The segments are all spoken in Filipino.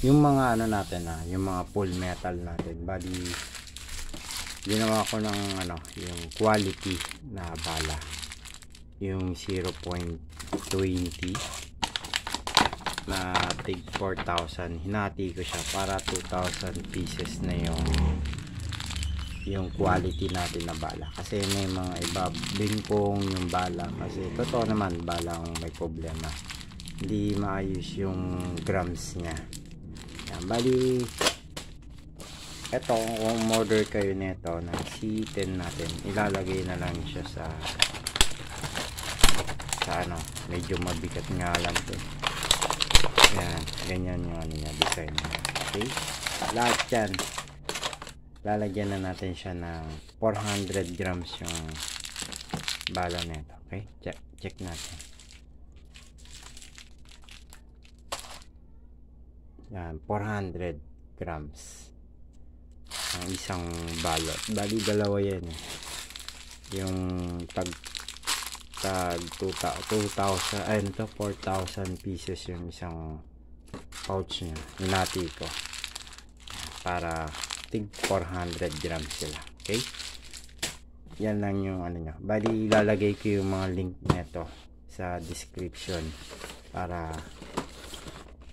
yung mga ano natin yung mga full metal natin. Bali ginawa ko ng yung quality na bala, yung 0.20 na tig 4,000. Hinati ko siya para 2,000 pieces na yung quality natin na bala, kasi may mga iba bingkong yung bala, kasi totoo naman balang may problema, hindi maayos yung grams niya. Yan, bali eto, kung order kayo nito ng C10 natin, ilalagay na lang siya sa medyo mabigat nga lang to. Yan, ganyan yung niya, design niya. Okay, lahat yan lalagyan na natin siya ng 400 grams yung bala nito. Okay, check natin. Yan, 400 grams ang isang balot. Bali dalawa yan yung tag 2,000 ay 4,000 pieces yung isang pouch niya. Hinati ko para tig 400 grams sila. Okay, yan lang yung niya. Bali ilalagay ko yung mga link nito sa description, para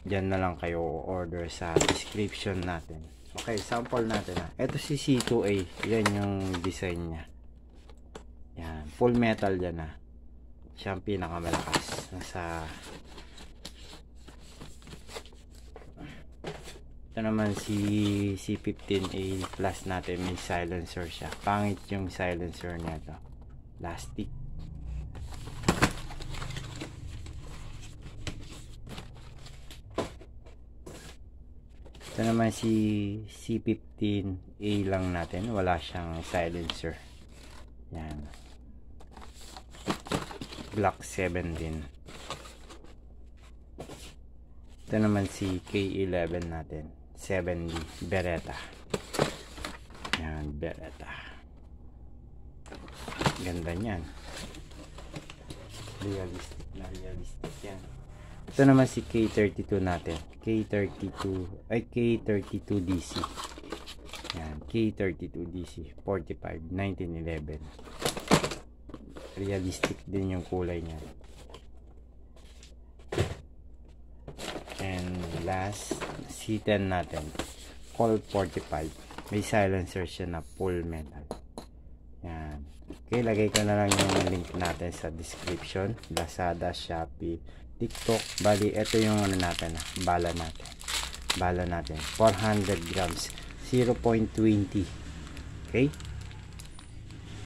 dyan na lang kayo order sa description natin. Okay, sample natin ito si C2A, yan yung design nya. Yan, full metal yan siya ang pinakamalakas. Ito naman si C15A plus natin, may silencer siya. Pangit yung silencer niya to, plastic. Ito naman si C15A lang natin, wala siyang silencer. Yan, Glock 7 din. Ito naman si K11 natin, 7D Beretta. Yan, Beretta. Ganda niyan. Realistic na realistic yan. Ito naman si K32 natin. K32 DC. Yan, K32 DC 45 1911. Realistic din yung kulay niya. And last, C10 natin, Colt 45. May silencer siya na full metal. Yan. Okay, lagay ko na lang yung link natin sa description. Lazada, Shopee, TikTok. Bali, ito yung natin, bala natin. Bala natin, 400 grams, 0.20. Okay.